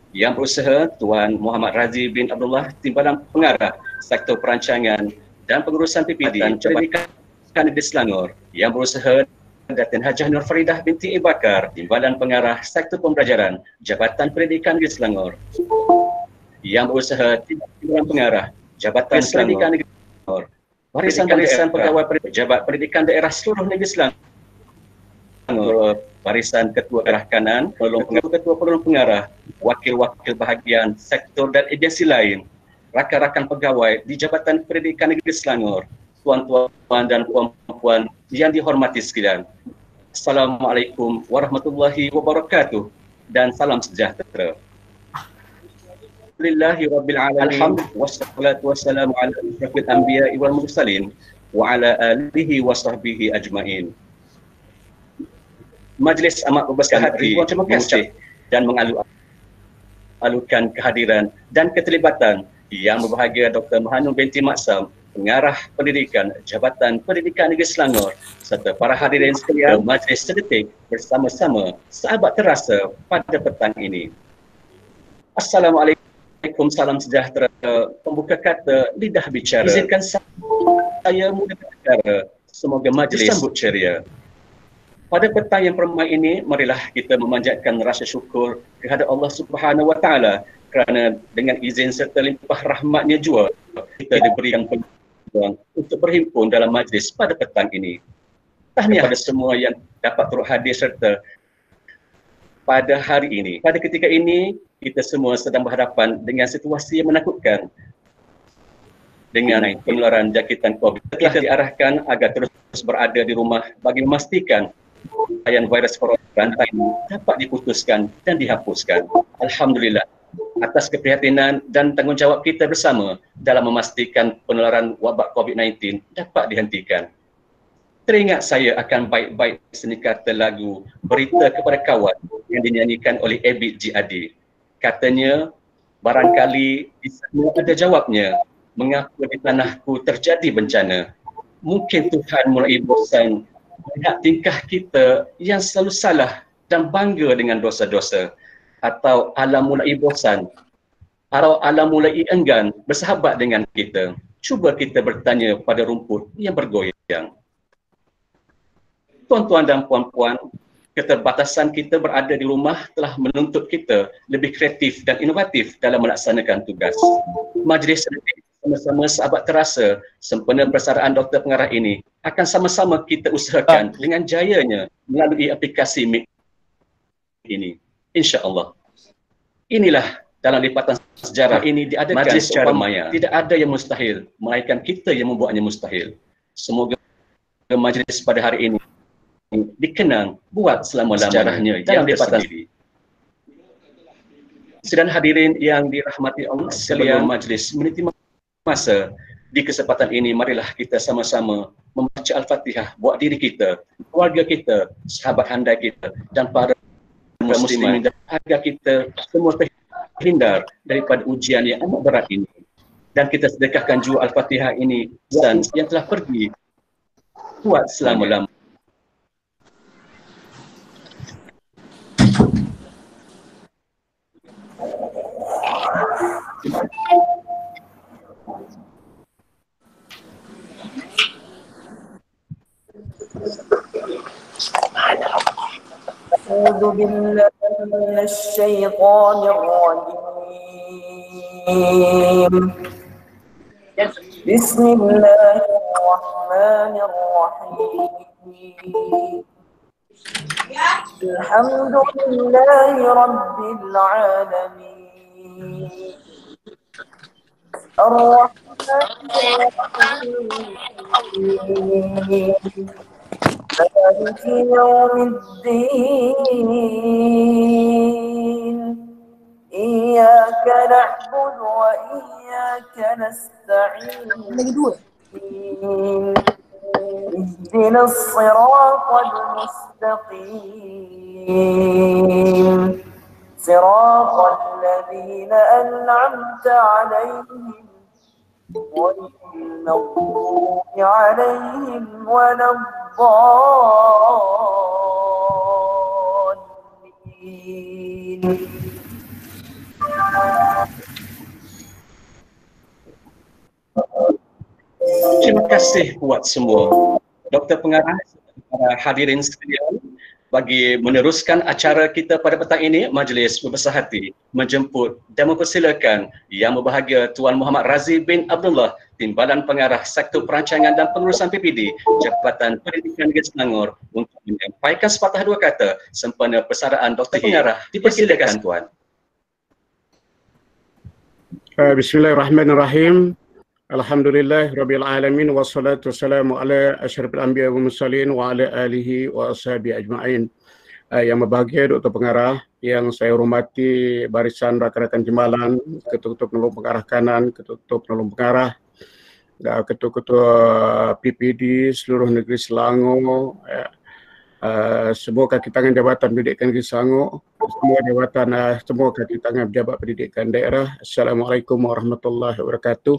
Yang berusaha Tuan Muhammad Razi bin Abdullah, Timbalan Pengarah Sektor Perancangan dan Pengurusan Pimpinan Pendidikan Negeri Selangor. Yang berusaha Datin Hajah Nur Faridah binti Ibakar, Timbalan Pengarah Sektor Pembelajaran Jabatan Pendidikan Negeri Selangor. Yang berusaha Timbalan Pengarah Jabatan Pendidikan Negeri Selangor. Barisan Pegawai Pejabat Pendidikan Daerah seluruh Negeri Selangor. Barisan Ketua Arah Kanan, Ketua Penolong Pengarah, Wakil-wakil bahagian sektor dan agensi lain, rakan-rakan pegawai di Jabatan Pendidikan Negeri Selangor, tuan-tuan dan puan-puan yang dihormati sekalian. Assalamualaikum warahmatullahi wabarakatuh dan salam sejahtera. Alhamdulillahirrabbilalamin wassalatu wassalamu ala asyrafil anbiya'i wal mursalin wa ala alihi wa sahbihi ajma'in. Majlis amat berbesar hati, terima kasih dan mengalu-alukan kehadiran dan keterlibatan Yang Berbahagia Dr. Mahanun binti Maksam, Pengarah Pendidikan Jabatan Pendidikan Negeri Selangor, serta para hadirin sekalian majlis sedetik bersama-sama sahabat terasa pada petang ini. Assalamualaikum, salam sejahtera. Pembuka kata lidah bicara. Izinkan saya mula berbicara. Semoga majlis sambut ceria. Pada petang yang permai ini, marilah kita memanjatkan rasa syukur kepada Allah Subhanahu Wa Taala kerana dengan izin serta limpah rahmatnya jua kita diberikan peluang untuk berhimpun dalam majlis pada petang ini. Tahniah kepada semua yang dapat turut hadir serta pada hari ini. Pada ketika ini, kita semua sedang berhadapan dengan situasi yang menakutkan dengan penularan jangkitan COVID. Kita diarahkan agar terus berada di rumah bagi memastikan varian virus corona rantai dapat diputuskan dan dihapuskan. Alhamdulillah atas keprihatinan dan tanggungjawab kita bersama dalam memastikan penularan wabak COVID-19 dapat dihentikan. Teringat saya akan baik-baik seni kata lagu Berita Kepada Kawan yang dinyanyikan oleh Abid G. Adi. Katanya, barangkali di sana ada jawabnya, mengapa di tanahku terjadi bencana. Mungkin Tuhan mulai bosan melihat tingkah kita yang selalu salah dan bangga dengan dosa-dosa, atau alam mulai bosan, atau alam mulai enggan bersahabat dengan kita. Cuba kita bertanya pada rumput yang bergoyang. Tuan-tuan dan puan-puan, keterbatasan kita berada di rumah telah menuntut kita lebih kreatif dan inovatif dalam melaksanakan tugas. Majlis sama-sama sahabat terasa sempena persaraan Doktor Pengarah ini akan sama-sama kita usahakan dengan jayanya melalui aplikasi Meet ini. InsyaAllah. Inilah dalam lipatan sejarah ini diadakan majlis secara maya. Tidak ada yang mustahil, melainkan kita yang membuatnya mustahil. Semoga majlis pada hari ini dikenang buat selama-lamanya sejarahnya dalam lipatan sendiri. Sedang hadirin yang dirahmati Allah sekalian, majlis meniti masa di kesempatan ini, marilah kita sama-sama membaca Al-Fatihah buat diri kita, keluarga kita, sahabat handai kita dan para muslimin, agar kita semua terhindar daripada ujian yang amat berat ini. Dan kita sedekahkan juga Al-Fatihah ini dan yang telah pergi buat selama-lamanya. أعوذ بالله من الشيطان الرجيم بسم الله الرحمن الرحيم الحمد لله رب العالمين الرحمن الرحيم مالك يوم الدين إياك نعبد وإياك نستعين اهدنا الصراط المستقيم صراط الذين أنعمت عليهم غير المغضوب عليهم ولا الضالين Terima kasih buat semua Dr. Pengarah, para hadirin sekalian, bagi meneruskan acara kita pada petang ini. Majlis berbesar hati menjemput dan mempersilakan Yang Berbahagia Tuan Muhammad Razi bin Abdullah, Timbalan Pengarah Sektor Perancangan dan Pengurusan PPD Jabatan Pendidikan Negeri Selangor, untuk menyampaikan sepatah dua kata sempena persaraan Dr. Pengarah. Dipersilakan Tuan. Bismillahirrahmanirrahim. Alhamdulillah Rabbil Alamin, wassalatu wassalamu ala asyrafil anbiya wal mursalin wa ala alihi wa ashabihi ajma'in. Yang berbahagia Dr. Pengarah, yang saya hormati barisan rakan-rakan timbalan, ketua-ketua penolong pengarah kanan, ketua-ketua penolong pengarah, ketua-ketua PPD seluruh negeri Selangor, semua kaki tangan Jabatan Pendidikan Negeri Selangor, semua jabatan, semua kaki tangan pejabat pendidikan daerah. Assalamualaikum warahmatullahi wabarakatuh.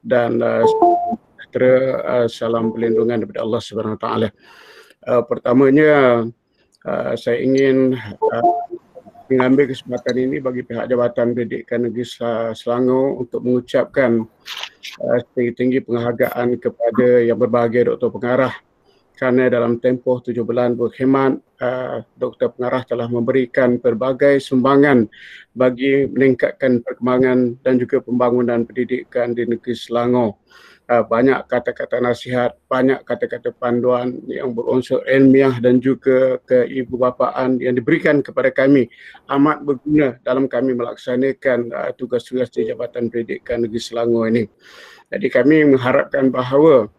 Dan salam perlindungan daripada Allah Subhanahu Wa Taala. Pertamanya saya ingin mengambil kesempatan ini bagi pihak Jabatan Pendidikan Negeri Selangor untuk mengucapkan setinggi-tinggi penghargaan kepada Yang Berbahagia Dr. Pengarah, kerana dalam tempoh 7 bulan berkhidmat, Dr. Pengarah telah memberikan pelbagai sumbangan bagi meningkatkan perkembangan dan juga pembangunan pendidikan di negeri Selangor. Banyak kata-kata nasihat, banyak kata-kata panduan yang berunsur ilmiah dan juga keibubapaan yang diberikan kepada kami, amat berguna dalam kami melaksanakan tugas-tugas di Jabatan Pendidikan Negeri Selangor ini. Jadi kami mengharapkan bahawa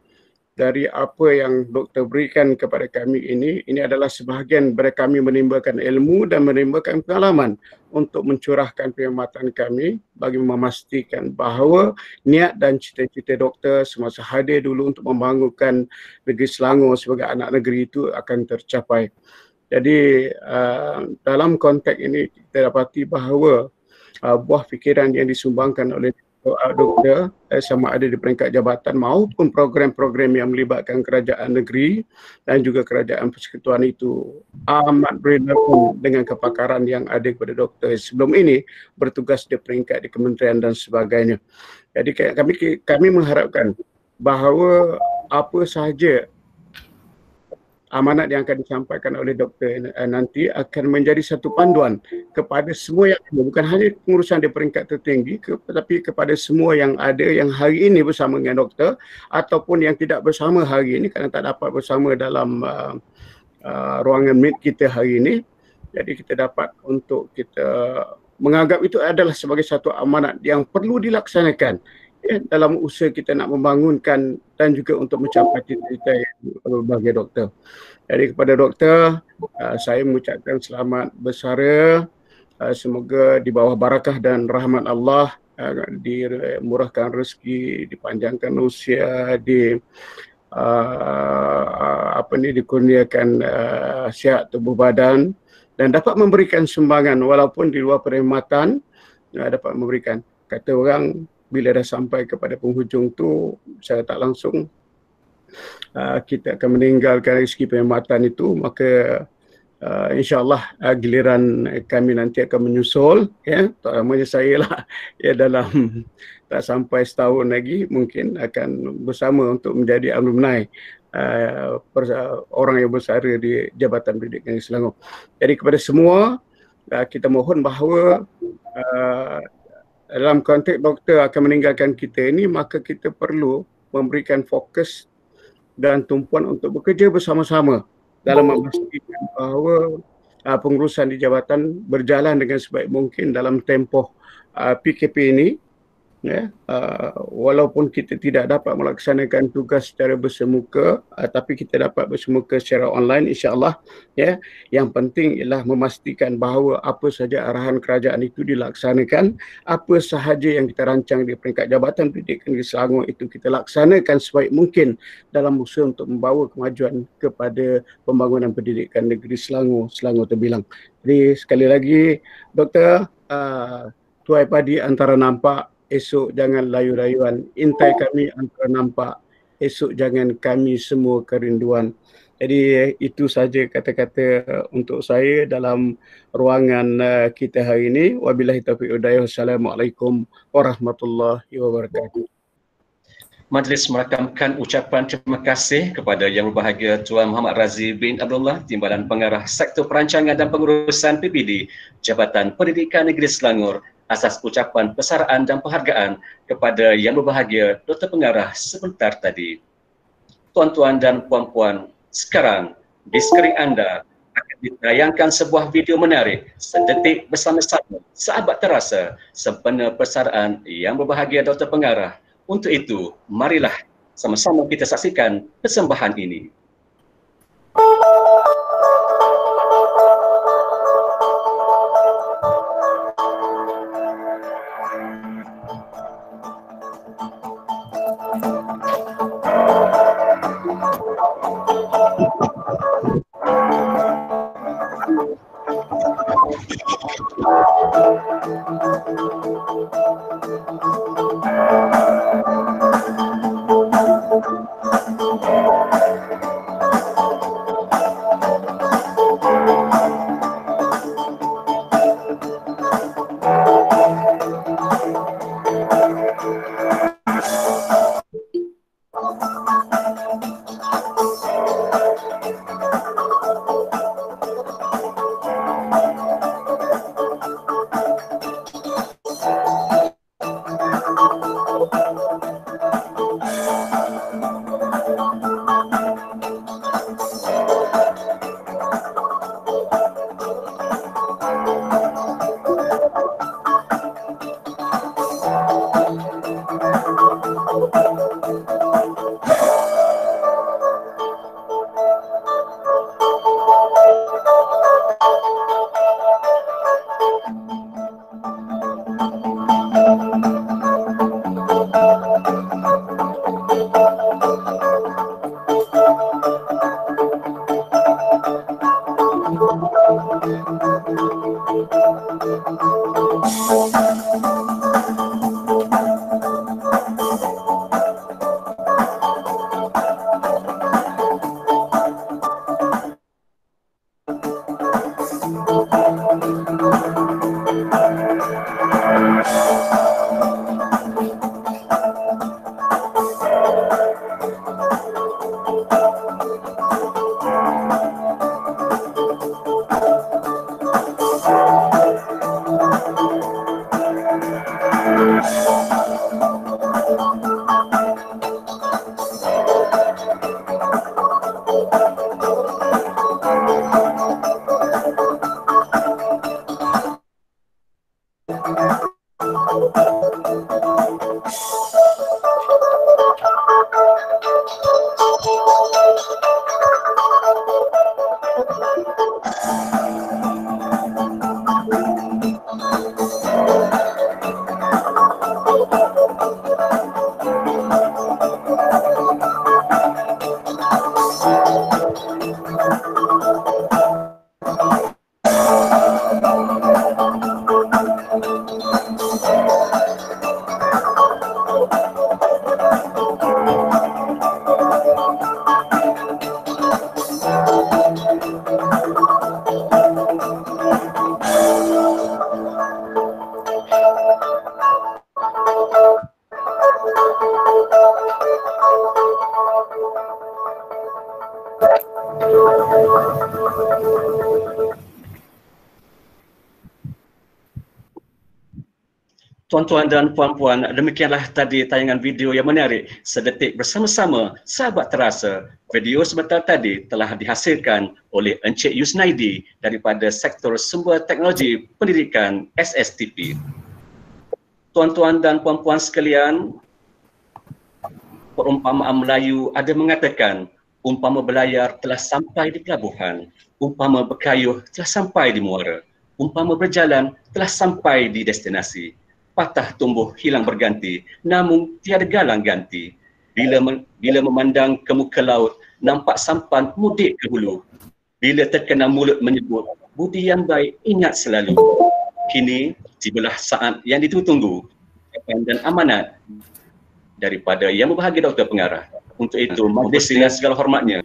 dari apa yang doktor berikan kepada kami ini adalah sebahagian daripada kami menimbulkan ilmu dan menimbulkan pengalaman untuk mencurahkan perkhidmatan kami bagi memastikan bahawa niat dan cita-cita doktor semasa hadir dulu untuk membangunkan negeri Selangor sebagai anak negeri itu akan tercapai. Jadi dalam konteks ini kita dapati bahawa buah fikiran yang disumbangkan oleh doktor sama ada di peringkat jabatan maupun program-program yang melibatkan kerajaan negeri dan juga kerajaan persekutuan itu amat berhubungan dengan kepakaran yang ada kepada doktor sebelum ini bertugas di peringkat di kementerian dan sebagainya. Jadi kami mengharapkan bahawa apa sahaja amanat yang akan disampaikan oleh doktor nanti akan menjadi satu panduan kepada semua yang ada, bukan hanya pengurusan di peringkat tertinggi, tetapi kepada semua yang ada yang hari ini bersama dengan doktor ataupun yang tidak bersama hari ini kerana tak dapat bersama dalam ruangan meet kita hari ini. Jadi kita dapat untuk kita menganggap itu adalah sebagai satu amanat yang perlu dilaksanakan dalam usaha kita nak membangunkan dan juga untuk mencapai cita-cita yang berbagai doktor. Jadi kepada doktor, saya mengucapkan selamat bersara, semoga di bawah barakah dan rahmat Allah, dimurahkan rezeki, dipanjangkan usia, dikurniakan sihat tubuh badan dan dapat memberikan sumbangan walaupun di luar perkhidmatan, dapat memberikan. Kata orang, bila dah sampai kepada penghujung tu, saya tak langsung kita akan meninggalkan rezeki perkhidmatan itu, maka insyaAllah giliran kami nanti akan menyusul, terutamanya saya lah, dalam tak sampai setahun lagi mungkin akan bersama untuk menjadi alumni orang yang bersara di Jabatan Pendidikan Selangor. Jadi kepada semua, kita mohon bahawa dalam konteks doktor akan meninggalkan kita ini, maka kita perlu memberikan fokus dan tumpuan untuk bekerja bersama-sama dalam memastikan bahawa pengurusan di jabatan berjalan dengan sebaik mungkin dalam tempoh PKP ini. Walaupun kita tidak dapat melaksanakan tugas secara bersemuka, tapi kita dapat bersemuka secara online insya-Allah. Yang penting ialah memastikan bahawa apa sahaja arahan kerajaan itu dilaksanakan, apa sahaja yang kita rancang di peringkat Jabatan Pendidikan Negeri Selangor itu kita laksanakan sebaik mungkin dalam usaha untuk membawa kemajuan kepada pembangunan pendidikan negeri Selangor terbilang. Jadi sekali lagi, doktor, tuai padi antara nampak, esok jangan layu-layuan. Intai kami antara nampak, esok jangan kami semua kerinduan. Jadi itu saja kata-kata untuk saya dalam ruangan kita hari ini. Wabillahi taufiq wal hidayah. Wassalamualaikum warahmatullahi wabarakatuh. Majlis merakamkan ucapan terima kasih kepada Yang Berbahagia Tuan Muhammad Razi bin Abdullah, Timbalan Pengarah Sektor Perancangan dan Pengurusan PPD Jabatan Pendidikan Negeri Selangor, atas ucapan persaraan dan penghargaan kepada Yang Berbahagia Dr. Pengarah sebentar tadi. Tuan-tuan dan puan-puan, sekarang di skrin anda akan ditayangkan sebuah video menarik sedetik bersama-sama sahabat terasa sempena persaraan Yang Berbahagia Dr. Pengarah. Untuk itu, marilah sama-sama kita saksikan persembahan ini. Tuan-tuan dan puan-puan, demikianlah tadi tayangan video yang menarik sedetik bersama-sama sahabat terasa. Video sebentar tadi telah dihasilkan oleh Encik Yusnaidi daripada Sektor Sumber Teknologi Pendidikan SSTP. Tuan-tuan dan puan-puan sekalian, perumpamaan Melayu ada mengatakan, umpama belayar telah sampai di pelabuhan, umpama berkayuh telah sampai di muara, umpama berjalan telah sampai di destinasi. Patah tumbuh hilang berganti, namun tiada galang ganti. Bila memandang ke muka laut, nampak sampan mudik ke hulu. Bila terkena mulut menyebut, budi yang baik ingat selalu. Kini, tibalah saat yang ditunggu-tunggu dan amanat daripada Yang Berbahagia Dr. Pengarah. Untuk itu, majlis dengan segala hormatnya,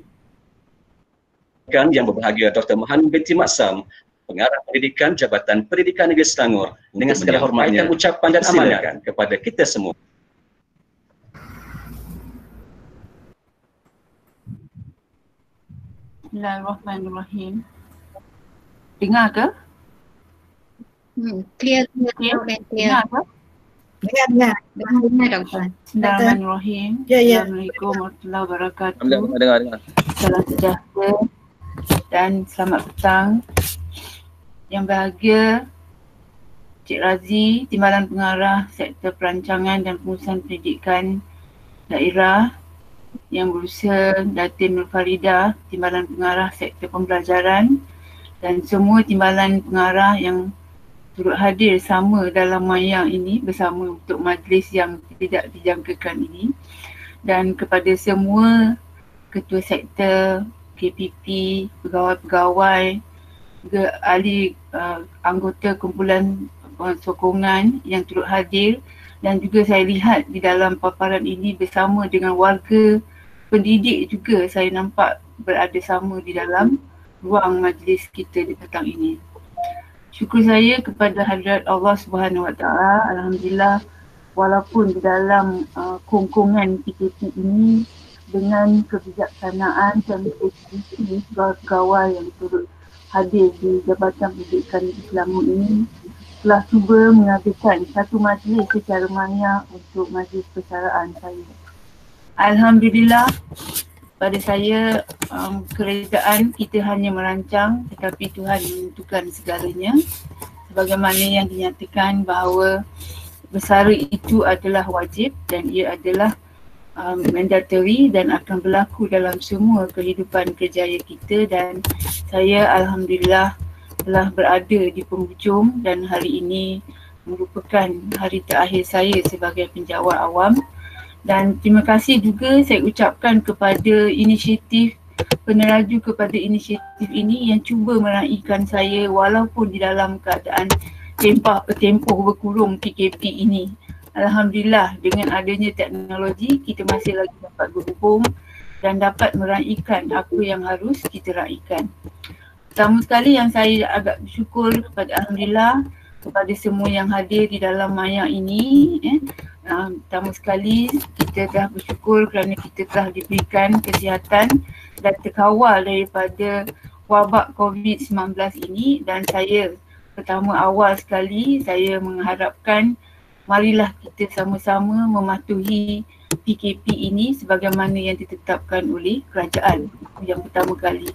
Yang Berbahagia Dr. Mahan binti Maksam, Pengarah Pendidikan Jabatan Pendidikan Negeri Selangor, dengan segala hormatnya ucapan dan amanat kepada kita semua. Bismillahirrahmanirrahim. Dengar ke? Clear. Dengar ke? Dengar doktor. Bismillahirrahmanirrahim. Assalamualaikum warahmatullahi wabarakatuh. Dengar. Salam sejahtera dan selamat petang. Yang bahagia, Cik Razi, Timbalan Pengarah Sektor Perancangan dan Pengurusan Pendidikan Daerah, Yang Berusaha Datin Nur Farida, Timbalan Pengarah Sektor Pembelajaran, dan semua timbalan pengarah yang turut hadir sama dalam maya ini bersama untuk majlis yang tidak dijangkakan ini, dan kepada semua ketua sektor, KPP, pegawai-pegawai, juga ahli anggota kumpulan sokongan yang turut hadir, dan juga saya lihat di dalam paparan ini bersama dengan warga pendidik juga saya nampak berada sama di dalam ruang majlis kita di petang ini. Syukur saya kepada hadirat Allah Subhanahu Wa Taala. Alhamdulillah, walaupun di dalam kongkongan PKP ini dengan kebijaksanaan dan kreativiti pegawai yang turut hadir di Jabatan Pendidikan Negeri Selangor ini telah cuba mengadakan satu majlis secara maya untuk majlis persaraan saya. Alhamdulillah, pada saya kerajaan kita hanya merancang tetapi Tuhan menentukan segalanya, sebagaimana yang dinyatakan bahawa bersara itu adalah wajib dan ia adalah mandatory dan akan berlaku dalam semua kehidupan kerjaya kita, dan saya alhamdulillah telah berada di penghujung dan hari ini merupakan hari terakhir saya sebagai penjawat awam. Dan terima kasih juga saya ucapkan kepada inisiatif peneraju kepada inisiatif ini yang cuba meraihkan saya walaupun di dalam keadaan tempoh berkurung PKP ini. Alhamdulillah, dengan adanya teknologi kita masih lagi dapat berhubung dan dapat meraihkan apa yang harus kita raihkan. Pertama sekali yang saya agak bersyukur kepada Alhamdulillah kepada semua yang hadir di dalam maya ini. Pertama sekali kita telah bersyukur kerana kita telah diberikan kesihatan dan terkawal daripada wabak COVID-19 ini, dan saya pertama awal sekali saya mengharapkan marilah kita sama-sama mematuhi PKP ini sebagaimana yang ditetapkan oleh kerajaan. Itu yang pertama kali.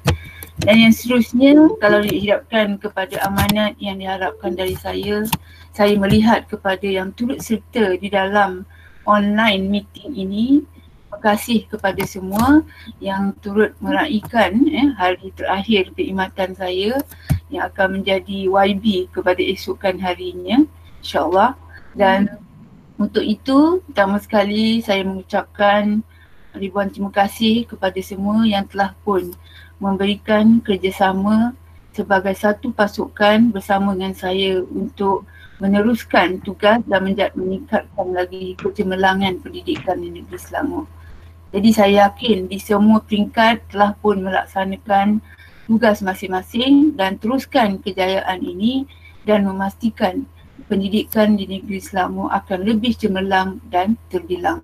Dan yang seterusnya, kalau dihadapkan kepada amanat yang diharapkan dari saya melihat kepada yang turut serta di dalam online meeting ini. Terima kasih kepada semua yang turut meraihkan hari terakhir perkhidmatan saya yang akan menjadi YB kepada esokan harinya, insyaAllah. Dan untuk itu, pertama sekali saya mengucapkan ribuan terima kasih kepada semua yang telah pun memberikan kerjasama sebagai satu pasukan bersama dengan saya untuk meneruskan tugas dan meningkatkan lagi kecemerlangan pendidikan di negeri Selangor. Jadi saya yakin di semua peringkat telah pun melaksanakan tugas masing-masing dan teruskan kejayaan ini dan memastikan pendidikan di negeri Selangor akan lebih cemerlang dan terbilang.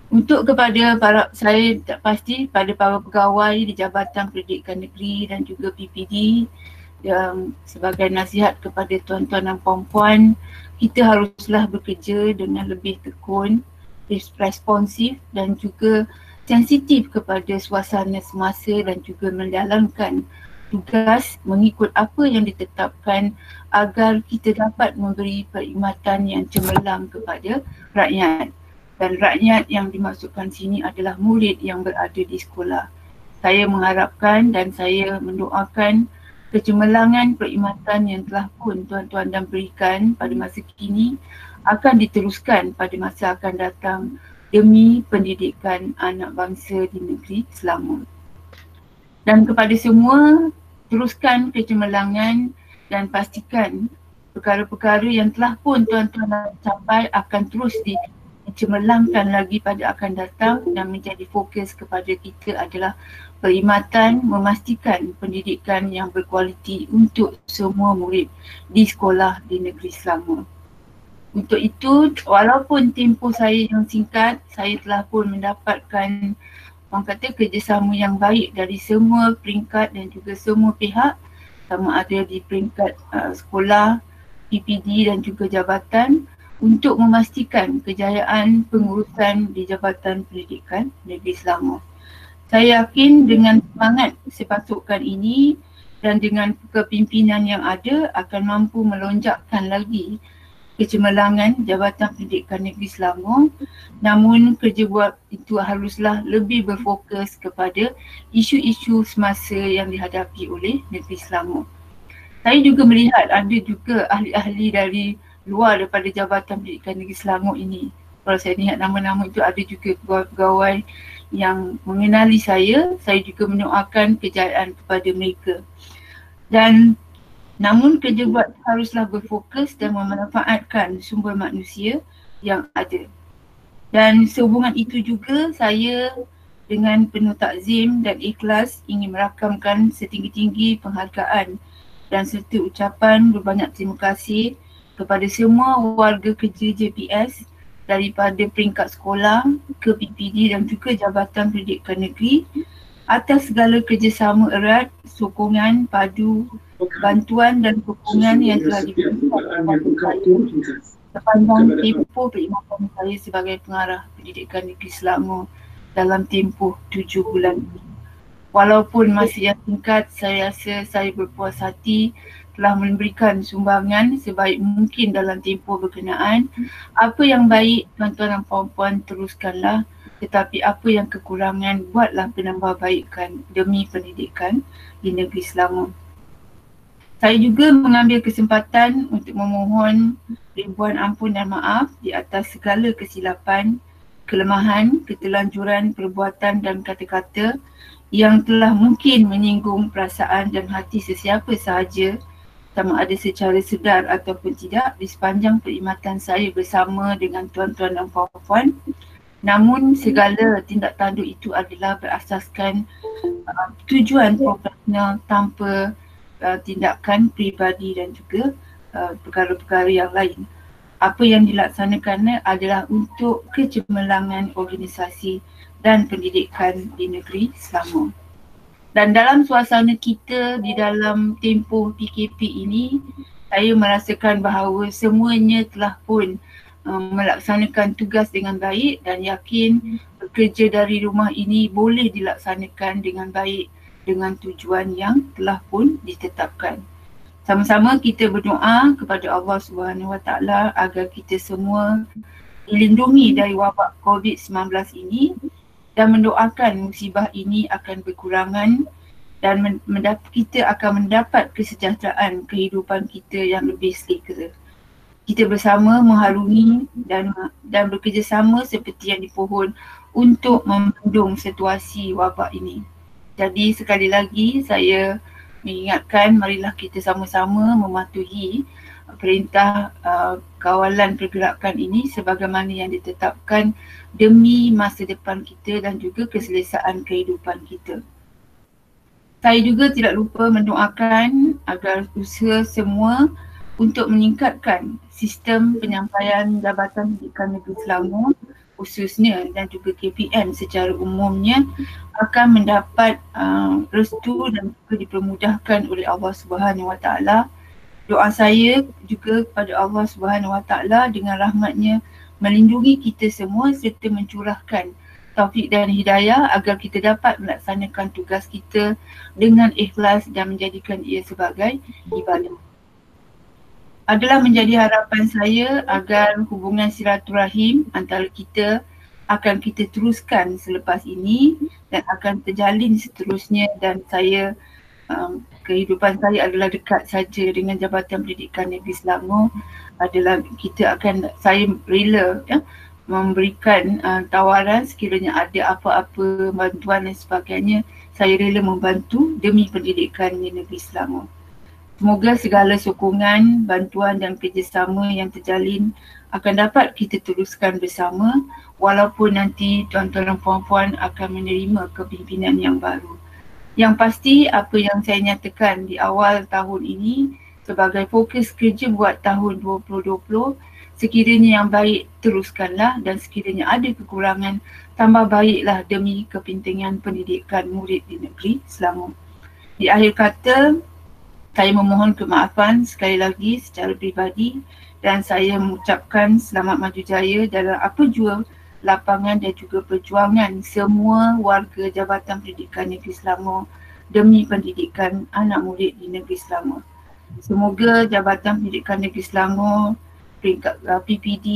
Untuk kepada saya tak pasti pada para pegawai di Jabatan Pendidikan Negeri dan juga PPD yang sebagai nasihat kepada tuan-tuan dan puan-puan, kita haruslah bekerja dengan lebih tekun, responsif dan juga sensitif kepada suasana semasa dan juga menjalankan tugas mengikut apa yang ditetapkan agar kita dapat memberi perkhidmatan yang cemerlang kepada rakyat. Dan rakyat yang dimaksudkan sini adalah murid yang berada di sekolah. Saya mengharapkan dan saya mendoakan kecemerlangan perkhidmatan yang telah pun tuan-tuan dan berikan pada masa kini akan diteruskan pada masa akan datang demi pendidikan anak bangsa di negeri Selangor. Dan kepada semua, teruskan kecemerlangan dan pastikan perkara-perkara yang telah pun tuan-tuan capai akan terus cemerlangkan lagi pada akan datang, dan menjadi fokus kepada kita adalah perkhidmatan memastikan pendidikan yang berkualiti untuk semua murid di sekolah di negeri Selangor. Untuk itu, walaupun tempoh saya yang singkat, saya telah pun mendapatkan orang kata kerjasama yang baik dari semua peringkat dan juga semua pihak, sama ada di peringkat sekolah, PPD dan juga jabatan, untuk memastikan kejayaan pengurusan di Jabatan Pendidikan Negeri Selangor. Saya yakin dengan semangat sepasukan ini dan dengan kepimpinan yang ada akan mampu melonjakkan lagi kecemerlangan Jabatan Pendidikan Negeri Selangor. Namun kerja buat itu haruslah lebih berfokus kepada isu-isu semasa yang dihadapi oleh Negeri Selangor. Saya juga melihat ada juga ahli-ahli dari luar daripada Jabatan Pendidikan Negeri Selangor ini. Kalau saya lihat nama-nama itu, ada juga pegawai yang mengenali saya juga mendoakan kejayaan kepada mereka. Dan namun kerja buat haruslah berfokus dan memanfaatkan sumber manusia yang ada. Dan sehubungan itu juga saya dengan penuh takzim dan ikhlas ingin merakamkan setinggi-tinggi penghargaan dan serta ucapan berbanyak terima kasih kepada semua warga kerja JPS daripada peringkat sekolah ke PPD dan juga Jabatan Pendidikan Negeri atas segala kerjasama erat, sokongan, padu, bantuan dan dukungan yang telah diberikan kepada saya sepanjang tempoh perkhidmatan saya sebagai pengarah Pendidikan Negeri Selangor dalam tempoh 7 bulan ini. Walaupun masih yang singkat, saya rasa saya berpuas hati telah memberikan sumbangan sebaik mungkin dalam tempoh berkenaan. Apa yang baik, tuan-tuan dan puan-puan, teruskanlah. Tetapi apa yang kekurangan, buatlah penambahbaikan demi pendidikan di Negeri Selangor. Saya juga mengambil kesempatan untuk memohon ribuan ampun dan maaf di atas segala kesilapan, kelemahan, ketelanjuran, perbuatan dan kata-kata yang telah mungkin menyinggung perasaan dan hati sesiapa sahaja, sama ada secara sedar ataupun tidak, di sepanjang perkhidmatan saya bersama dengan tuan-tuan dan puan-puan. Namun segala tindak tanduk itu adalah berasaskan tujuan profesional tanpa tindakan peribadi dan juga perkara-perkara yang lain. Apa yang dilaksanakannya adalah untuk kecemerlangan organisasi dan pendidikan di negeri Selangor. Dan dalam suasana kita di dalam tempoh PKP ini, saya merasakan bahawa semuanya telah pun melaksanakan tugas dengan baik dan yakin bekerja dari rumah ini boleh dilaksanakan dengan baik dengan tujuan yang telah pun ditetapkan. Sama-sama kita berdoa kepada Allah SWT agar kita semua dilindungi dari wabak COVID-19 ini dan mendoakan musibah ini akan berkurangan dan kita akan mendapat kesejahteraan kehidupan kita yang lebih selesa. Kita bersama mengharungi dan bekerjasama seperti yang dipohon untuk membendung situasi wabak ini. Jadi sekali lagi saya mengingatkan, marilah kita sama-sama mematuhi perintah kawalan pergerakan ini sebagaimana yang ditetapkan demi masa depan kita dan juga keselesaan kehidupan kita. Saya juga tidak lupa mendoakan agar usaha semua untuk meningkatkan sistem penyampaian Jabatan Pendidikan Negeri Selangor khususnya dan juga KPM secara umumnya akan mendapat restu dan juga dipermudahkan oleh Allah SWT. Doa saya juga kepada Allah SWT dengan rahmatnya melindungi kita semua serta mencurahkan taufik dan hidayah agar kita dapat melaksanakan tugas kita dengan ikhlas dan menjadikan ia sebagai ibadah. Adalah menjadi harapan saya agar hubungan silaturahim antara kita akan kita teruskan selepas ini dan akan terjalin seterusnya, dan saya kehidupan saya adalah dekat saja dengan Jabatan Pendidikan Negeri Selangor. Adalah saya rela memberikan tawaran sekiranya ada apa-apa bantuan dan sebagainya, saya rela membantu demi pendidikan di Negeri Selangor. Semoga segala sokongan, bantuan dan kerjasama yang terjalin akan dapat kita teruskan bersama walaupun nanti tuan-tuan dan puan-puan akan menerima kepimpinan yang baru. Yang pasti apa yang saya nyatakan di awal tahun ini sebagai fokus kerja buat tahun 2020, Sekiranya yang baik, teruskanlah, dan sekiranya ada kekurangan, tambah baiklah demi kepentingan pendidikan murid di negeri Selangor. Di akhir kata, saya memohon kemaafan sekali lagi secara pribadi dan saya mengucapkan selamat maju jaya dalam apa jua lapangan dan juga perjuangan semua warga Jabatan Pendidikan Negeri Selangor demi pendidikan anak murid di Negeri Selangor. Semoga Jabatan Pendidikan Negeri Selangor, peringkat PPD,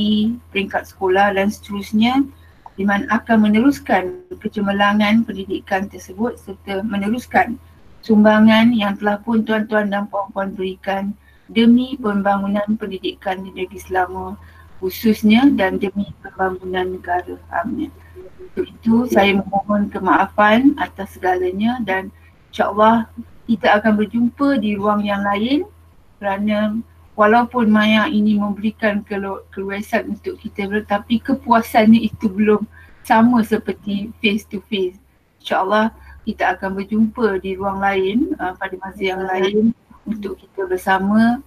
peringkat sekolah dan seterusnya di mana akan meneruskan kecemerlangan pendidikan tersebut serta meneruskan sumbangan yang telah pun tuan-tuan dan puan-puan berikan demi pembangunan pendidikan di Negeri Selangor khususnya dan demi pembangunan negara. Amin. Untuk itu saya memohon kemaafan atas segalanya dan insyaAllah kita akan berjumpa di ruang yang lain kerana walaupun maya ini memberikan keluasan untuk kita tetapi kepuasannya itu belum sama seperti face to face. InsyaAllah kita akan berjumpa di ruang lain pada masa yang lain untuk kita bersama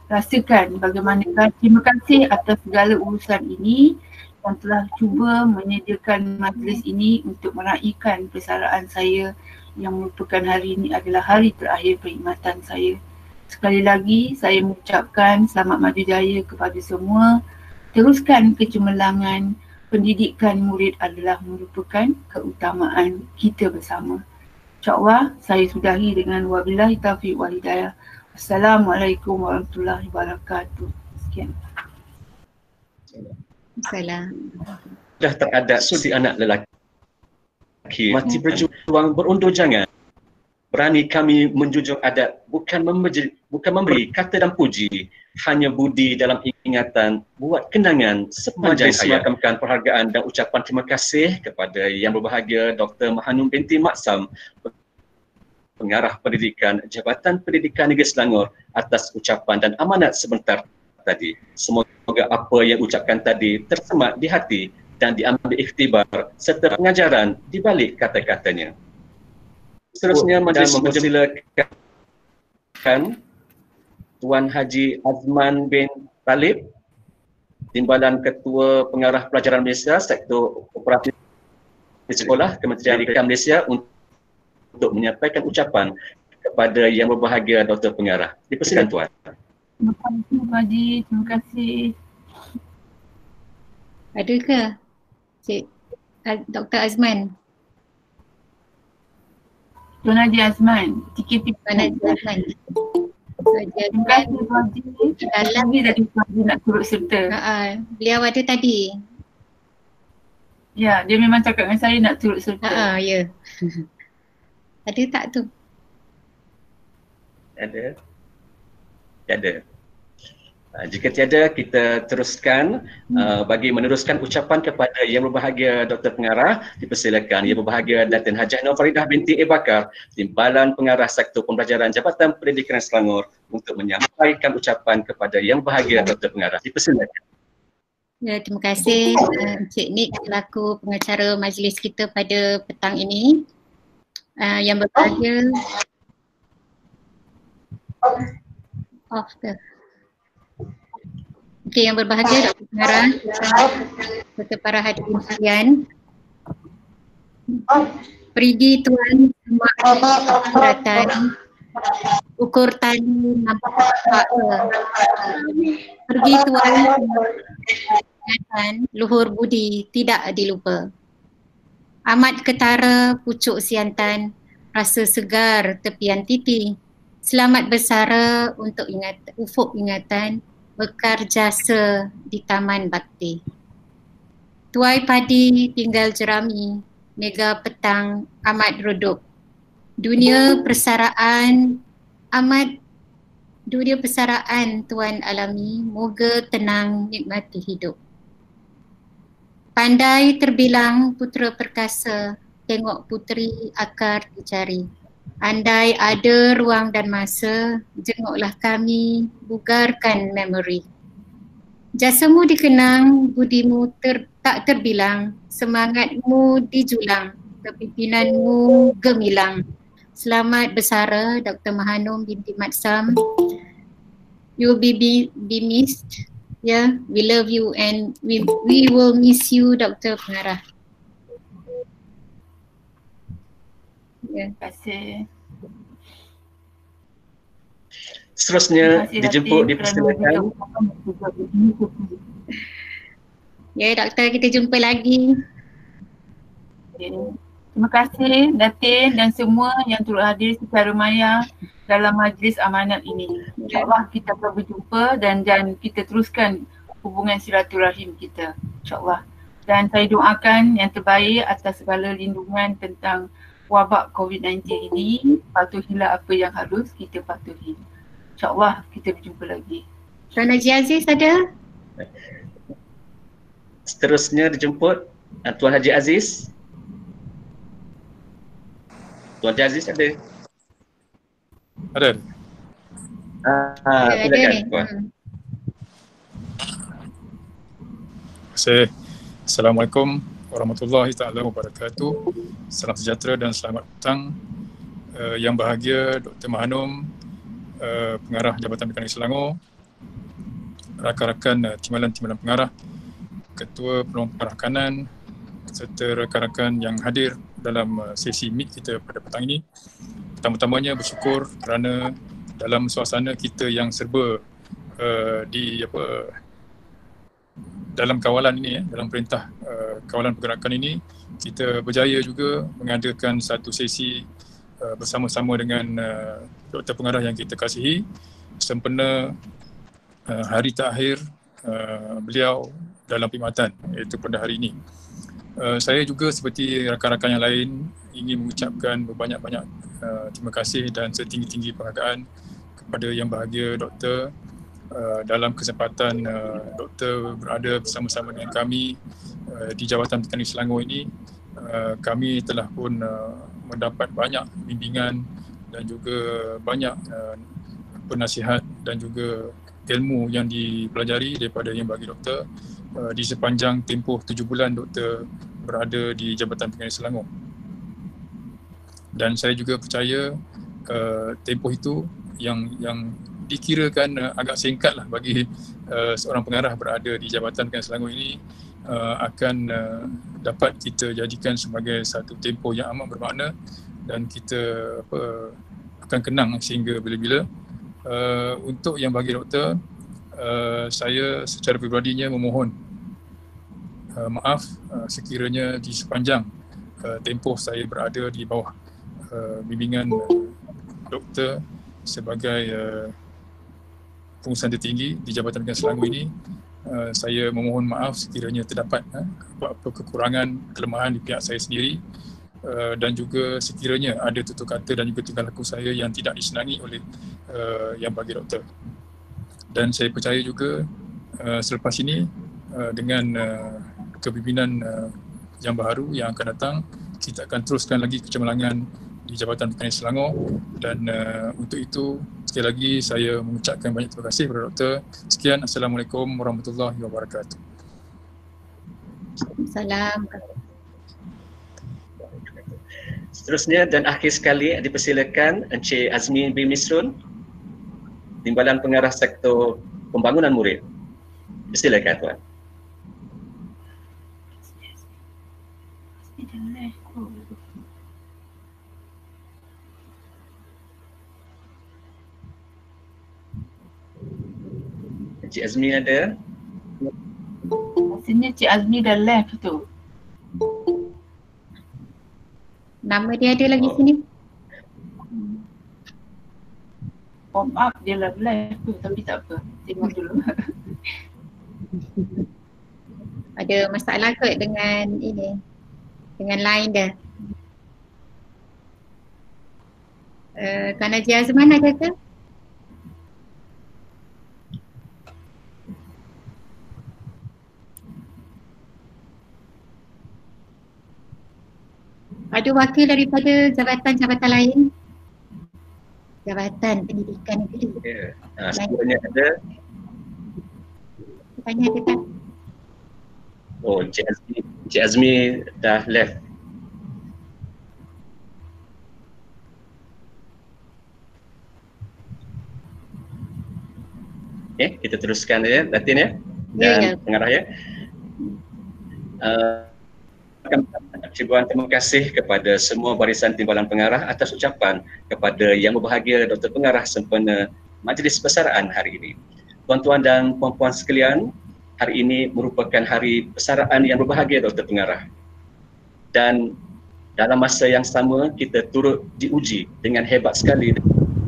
merasakan bagaimanakah. Terima kasih atas segala urusan ini yang telah cuba menyediakan majlis ini untuk meraihkan persaraan saya yang merupakan hari ini adalah hari terakhir perkhidmatan saya. Sekali lagi saya mengucapkan selamat maju jaya kepada semua. Teruskan kecemerlangan. Pendidikan murid adalah merupakan keutamaan kita bersama. InsyaAllah saya sudahi dengan wabillahi taufiq wal hidayah. Assalamualaikum warahmatullahi wabarakatuh. Sekian. Salam. Dah terhadap si anak lelaki mati berjuang berundur jangan. Berani kami menjunjung adat, bukan memberi kata dan puji, hanya budi dalam ingatan, buat kenangan sepanjang hayat. Semakamkan penghargaan dan ucapan terima kasih kepada Yang Berbahagia Dr. Mahanum binti Maksam, Pengarah Pendidikan Jabatan Pendidikan Negeri Selangor atas ucapan dan amanat sebentar tadi. Semoga apa yang ucapkan tadi tersemat di hati dan diambil iktibar serta pengajaran di balik kata-katanya. Seterusnya majlis mempersilakan Tuan Haji Azman bin Talib, Timbalan Ketua Pengarah Pelajaran Malaysia Sektor Operatif Sekolah Kementerian Pendidikan Malaysia untuk menyampaikan ucapan kepada Yang Berbahagia Dr. Pengarah. Dipersilakan Tuan. Terima kasih Haji, terima kasih. Ada ke Cik Dr. Azman? Tuan Haji Azman, TKP. Tuan Haji Azman. Terima kasih Tuan Haji. Lagi dari Tuan Haji nak turut serta. Beliau ada tadi. Ya, dia memang cakap dengan saya nak turut serta. Ya. Ada tak tu? Ada. Tiada. Jika tiada, kita teruskan bagi meneruskan ucapan kepada Yang Berbahagia Dr. Pengarah. Dipersilakan Yang Berbahagia Datin Hajah Nur Faridah binti Bakar, Timbalan Pengarah Sektor Pembelajaran Jabatan Pendidikan Selangor untuk menyampaikan ucapan kepada Yang Berbahagia Dr. Pengarah. Dipersilakan. Ya, terima kasih Encik Nik selaku pengacara majlis kita pada petang ini. Yang Berbahagia Okey, Yang Berbahagia Dr. Pengarah serta para hadirin sekalian. Perigi Tuan Semua Perhatian ukur tali nampak pergi Tuan luhur budi tidak dilupa. Amat ketara pucuk siantan, rasa segar tepian titi. Selamat bersara untuk ufuk ingatan, bekar jasa di taman bakti. Tuai padi tinggal jerami, mega petang amat redup. Dunia persaraan Tuan alami, moga tenang nikmati hidup. Pandai terbilang putera perkasa, tengok puteri akar dicari. Andai ada ruang dan masa, jenguklah kami, bugarkan memori. Jasamu dikenang, budimu tak terbilang, semangatmu dijulang, kepimpinanmu gemilang. Selamat bersara Dr. Mahanum binti Maksam. You will be missed. Yeah, we love you and we will miss you, Dr. Pengarah. Terima kasih. Seterusnya dijemput dipersilakan. Ya, Doktor, kita jumpa lagi. Okay. Terima kasih Datin dan semua yang turut hadir secara maya dalam majlis amanat ini. InsyaAllah kita akan berjumpa dan kita teruskan hubungan silaturahim kita, insyaAllah. Dan saya doakan yang terbaik atas segala lindungan tentang wabak COVID-19 ini. Patuhilah apa yang harus kita patuhi. InsyaAllah kita berjumpa lagi. Tuan Haji Aziz ada? Seterusnya dijemput Tuan Haji Aziz. Tuan Haji Aziz ada? Ada. Silakan Tuan. Terima kasih. Assalamualaikum warahmatullahi taala wabarakatuh. Salam sejahtera dan selamat petang. Yang bahagia Dr. Mahanum, Pengarah Jabatan Mekanik Selangor, rakan-rakan timbalan-timbalan pengarah, Ketua Penolong Pengarah Kanan serta rakan-rakan yang hadir dalam sesi meet kita pada petang ini. Pertama-tamanya bersyukur kerana dalam suasana kita yang serba dalam kawalan ini, dalam perintah kawalan pergerakan ini, kita berjaya juga mengadakan satu sesi bersama-sama dengan Dr. Pengarah yang kita kasihi sempena hari terakhir beliau dalam perkhidmatan, iaitu pada hari ini. Saya juga seperti rakan-rakan yang lain ingin mengucapkan berbanyak-banyak terima kasih dan setinggi-tinggi penghargaan kepada yang bahagia Doktor. Dalam kesempatan Doktor berada bersama-sama dengan kami di Jabatan Mekanik Selangor ini, kami telah pun mendapat banyak bimbingan dan juga banyak penasihat dan juga ilmu yang dipelajari daripada yang bagi Doktor di sepanjang tempoh 7 bulan Doktor berada di Jabatan Mekanik Selangor. Dan saya juga percaya tempoh itu yang dikirakan agak singkat lah bagi seorang pengarah berada di Jabatan Mekanik Selangor ini akan dapat kita jadikan sebagai satu tempoh yang amat bermakna dan kita akan kenang sehingga bila-bila. Untuk yang bagi Doktor, saya secara peribadinya memohon maaf sekiranya di sepanjang tempoh saya berada di bawah bimbingan Doktor sebagai pengurusan tertinggi di Jabatan Mekanik Selangor ini, saya memohon maaf sekiranya terdapat apa-apa kekurangan, kelemahan di pihak saya sendiri, dan juga sekiranya ada tutur kata dan juga tingkah laku saya yang tidak disenangi oleh yang bagi Doktor. Dan saya percaya juga selepas ini dengan kepimpinan yang baru yang akan datang, kita akan teruskan lagi kecemerlangan di Jabatan Mekanik Selangor. Dan untuk itu sekali lagi saya mengucapkan banyak terima kasih kepada Doktor. Sekian, Assalamualaikum warahmatullahi wabarakatuh. Salam. Seterusnya dan akhir sekali dipersilakan Encik Azmi bin Misrun, Timbalan Pengarah Sektor Pembangunan Murid. Silakan Tuan. Encik Azmi ada? Rasanya Cik Azmi dah left tu. Nama dia ada lagi sini? Pop up dia dah left tu, tapi tak apa. Tengok dulu. Ada masalah kot dengan ini, dengan line dia. Tuan Haji Azman ada ke? Ada wakil daripada jabatan-jabatan lain? Jabatan Pendidikan Negeri. Ya, sekiranya ada. Tanya ada tak? Oh, Encik Azmi dah left. Okay, kita teruskan ya, Datin ya. dan pengarah ya. Cibuan terima kasih kepada semua barisan timbalan pengarah atas ucapan kepada yang berbahagia Dr. Pengarah sempena Majlis Persaraan hari ini. Tuan-tuan dan puan-puan sekalian, hari ini merupakan hari persaraan yang berbahagia Dr. Pengarah. Dan dalam masa yang sama kita turut diuji dengan hebat sekali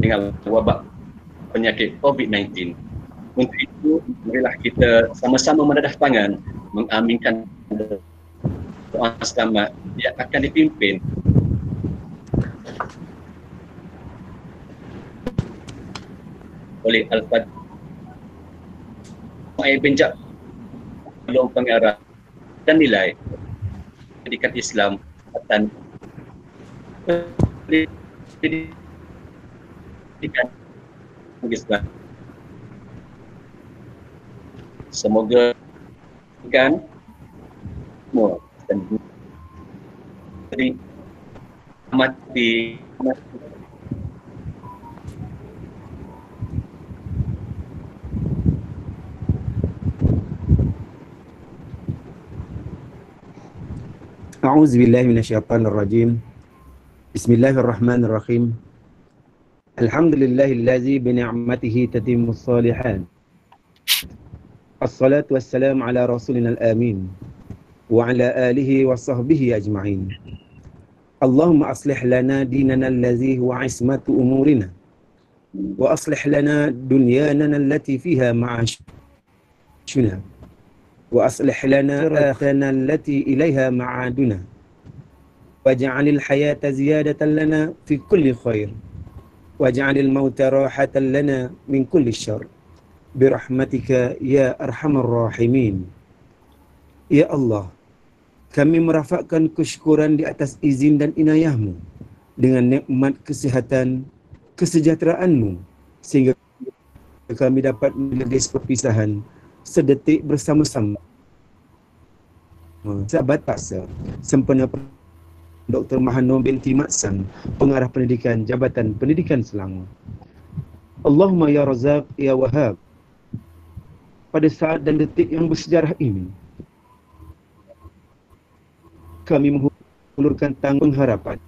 dengan wabak penyakit COVID-19. Untuk itu, marilah kita sama-sama menadah tangan mengaminkan doa selamat yang akan dipimpin oleh Al-Fatihah bin Ja'far pengarah dan nilai pendidikan Islam dan pendidikan Islam. Semoga kan semua dan jadi mati A'udzu billahi minasyaitonir rajim. Bismillahirrahmanirrahim. Alhamdulillahillazi bi ni'matihi tatimmus shalihat. Assalatu wassalamu ala rasulina al-amin wa ala alihi wa sahbihi ajma'in. Allahumma aslih lana dinana allazi huwa ismatu umurina wa aslih lana dunyana allati fiha ma'ashuna wa aslih lana akhirana allati ilaiha ma'aduna waj'alil hayata ziyadatan lana fi kulli khair waj'alil mauta rahatan lana min kulli syarr birahmatika ya arhamar rahimin. Ya Allah, kami merafakkan kesyukuran di atas izin dan inayahmu dengan nikmat kesihatan, kesejahteraanmu sehingga kami dapat menegis perpisahan sedetik bersama-sama. Sahabat paksa sempena Dr. Mahanom binti Maksam, pengarah pendidikan Jabatan Pendidikan Selangor. Allahumma ya Razak ya Wahab, pada saat dan detik yang bersejarah ini kami menghulurkan tangan pengharapan,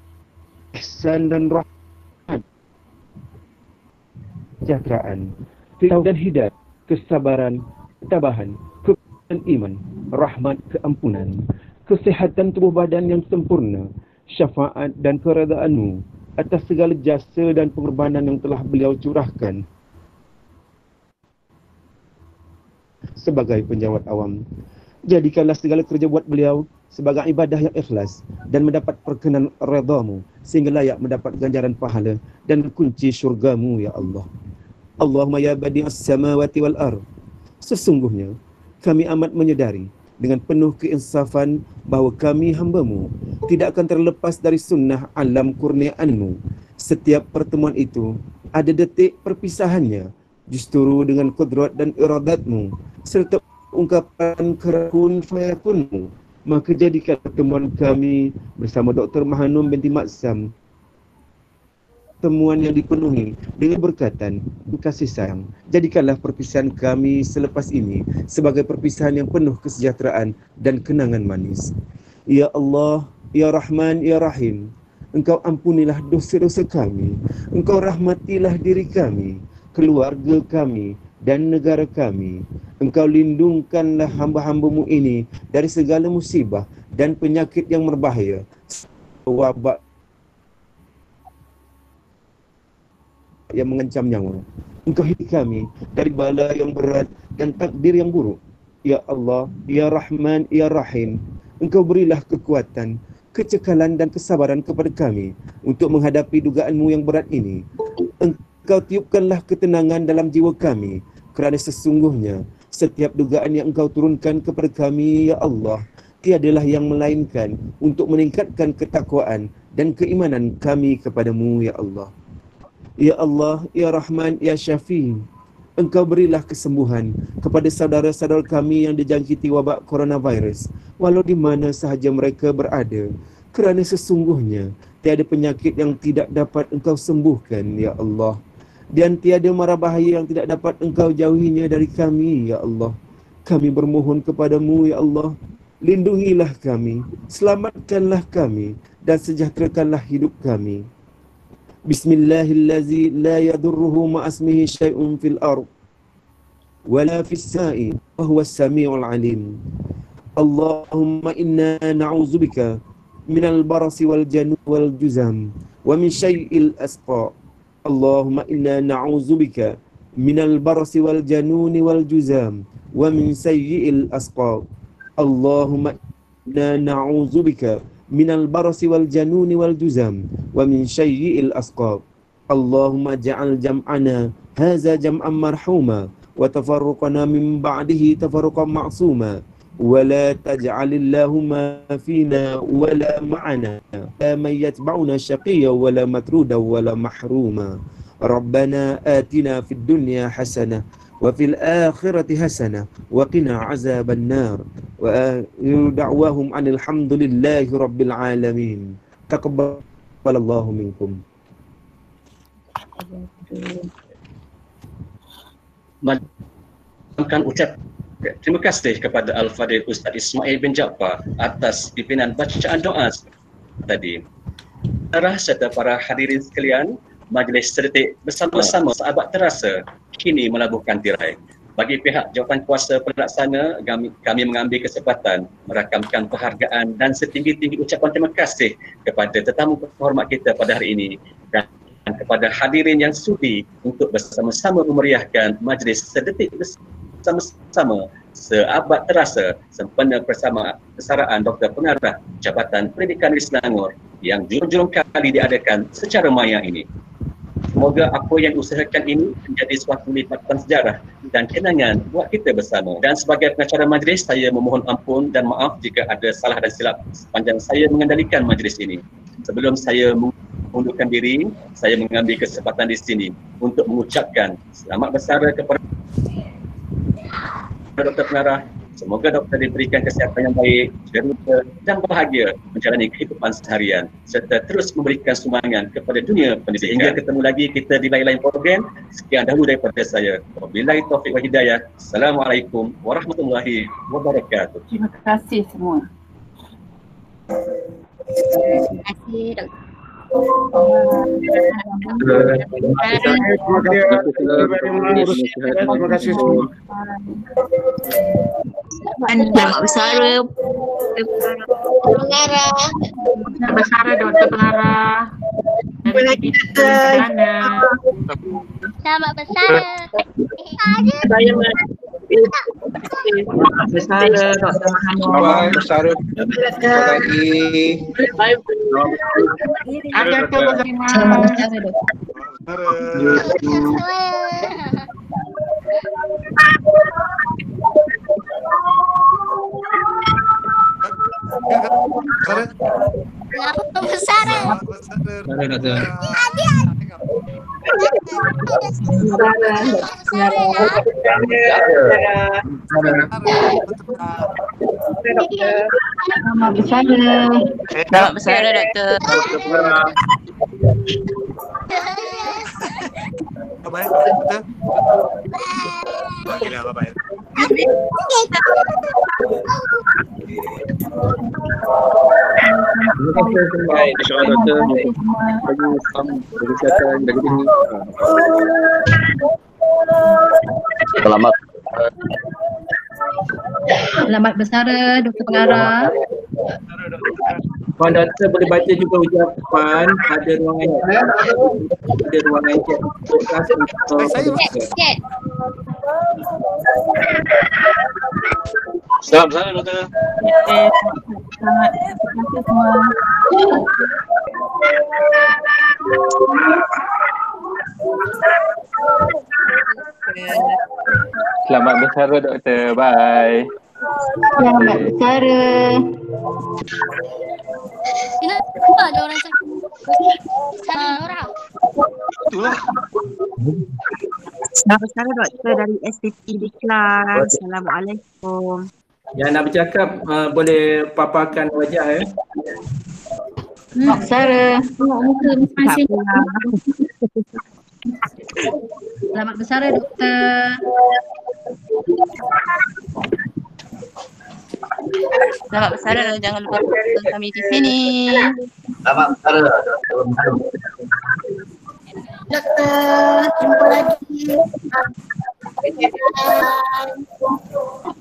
ihsan dan rahmat, kesejahteraan, dan hidayah, kesabaran, ketabahan, kekuatan iman, rahmat, keampunan, kesehatan tubuh badan yang sempurna, syafaat dan keredaanmu atas segala jasa dan pengorbanan yang telah beliau curahkan sebagai penjawat awam. Jadikanlah segala kerja buat beliau sebagai ibadah yang ikhlas dan mendapat perkenan redha-Mu sehingga layak mendapat ganjaran pahala dan kunci syurga-Mu ya Allah. Allahumma ya badi'as samawati wal ardh. Sesungguhnya kami amat menyedari dengan penuh keinsafan bahawa kami hamba-Mu tidak akan terlepas dari sunnah alam kurniaan-Mu. Setiap pertemuan itu ada detik perpisahannya justru dengan kudrat dan iradat-Mu serta ungkapan kun fayakun-Mu. Maka jadikan pertemuan kami bersama Dr. Mahanom binti Maksam pertemuan yang dipenuhi dengan berkatan kasih sayang. Jadikanlah perpisahan kami selepas ini sebagai perpisahan yang penuh kesejahteraan dan kenangan manis. Ya Allah, Ya Rahman, Ya Rahim, Engkau ampunilah dosa-dosa kami. Engkau rahmatilah diri kami, keluarga kami dan negara kami. Engkau lindungkanlah hamba-hamba-Mu ini dari segala musibah dan penyakit yang berbahaya, wabak yang mengancam nyawa. Engkau hidup kami dari bala yang berat dan takdir yang buruk. Ya Allah, Ya Rahman, Ya Rahim, Engkau berilah kekuatan, kecekalan dan kesabaran kepada kami untuk menghadapi dugaan-Mu yang berat ini. Engkau tiupkanlah ketenangan dalam jiwa kami, kerana sesungguhnya setiap dugaan yang Engkau turunkan kepada kami, Ya Allah, tiadalah yang melainkan untuk meningkatkan ketakwaan dan keimanan kami kepada-Mu, Ya Allah. Ya Allah, Ya Rahman, Ya Syafi, Engkau berilah kesembuhan kepada saudara-saudara kami yang dijangkiti wabak coronavirus, walau di mana sahaja mereka berada, kerana sesungguhnya tiada penyakit yang tidak dapat Engkau sembuhkan, Ya Allah. Dan tiada mara bahaya yang tidak dapat Engkau jauhinya dari kami, Ya Allah. Kami bermohon kepadamu ya Allah, lindungilah kami, selamatkanlah kami, dan sejahterakanlah hidup kami. Bismillahillazi la yadurruhu ma'asmihi syai'un fil ard wala fis sa'i wa huwas samiul alim. Allahumma inna na'udzubika minal barasi wal janun wal juzam wa min syai'il asqa. Allahumma inna na'udzubika minal barasi wal januni wal juzam wa min sayyi'il asqa. Allahumma inna na'udzubika minal barasi wal januni wal juzam wa min sayyi'il asqa. Allahumma ja'al jam'ana hadza jam'an marhuma wa tafarruqana min ba'dihi tafarruqan ma'suma wa la taj'alillahumma fina wa la ma'ana la man yatba'una syaqiyya wa la matruda wa la mahruma. Rabbana atina fid dunya hasanah wa fil akhirati hasanah wa qina azaban nar wa akhiru da'wahum anil hamdulillahi rabbil alamin. Taqabbalallahu minkum. Ucap terima kasih kepada Al-Fadhil Ustaz Ismail bin Jaafar atas pimpinan bacaan doa tadi. Serta para hadirin sekalian, majlis sedetik bersama-sama sahabat terasa kini melabuhkan tirai. Bagi pihak jawatankuasa pelaksana, kami mengambil kesempatan merakamkan penghargaan dan setinggi-tinggi ucapan terima kasih kepada tetamu terhormat kita pada hari ini dan kepada hadirin yang sudi untuk bersama-sama memeriahkan majlis sedetik bersama-sama seabad terasa sempena persaraan Dr. Pengarah Jabatan Pendidikan Negeri Selangor yang jurung-jurung kali diadakan secara maya ini. Semoga apa yang diusahakan ini menjadi suatu lipatan sejarah dan kenangan buat kita bersama. Dan sebagai pengacara majlis, saya memohon ampun dan maaf jika ada salah dan silap sepanjang saya mengendalikan majlis ini. Sebelum saya mengundurkan diri, saya mengambil kesempatan di sini untuk mengucapkan selamat bersara kepada Dr. Pengarah. Semoga doktor diberikan kesihatan yang baik, ceria dan bahagia menjalani kehidupan seharian serta terus memberikan sumbangan kepada dunia pendidikan. Sehingga ketemu lagi kita di lain-lain program. Sekian dahulu daripada saya. Wabillahi taufiq wal hidayah. Assalamualaikum warahmatullahi wabarakatuh. Terima kasih semua. Terima kasih Dr. Terima kasih semua. Selamat bersara Pengarah. Selamat bersara Dr. Pengarah. Selamat bersara. Selamat bersara Dr. Muhammad. Bye bersara. Lagi. Ada terima. Selamat bersara Dr. Selamat bersara. Selamat bersara Doktor. Bye-bye. Doktor. Okey dah, bye-bye. Baik, insya-Allah Doktor. Bagi kesihatan bagi ini. Selamat bersara Dr. Pengarah. Puan Doktor boleh baca juga ucapan, ada ruangan chat podcast untuk Chat. Selamat bersara Doktor. Selamat terima kasih semua. Selamat bersara Doktor. Bye. Selamat bersara. Kenapa ada orang cakap? Nora. Itulah. Selamat bersara Doktor dari SPP di kelas. Assalamualaikum. yang nak bercakap boleh paparkan wajah Bersara. Tengok muka masing-masing. Selamat bersara Doktor. Selamat bersara dan jangan lupa tonton kami di sini. Selamat bersara. Dokter, jumpa lagi. Bye.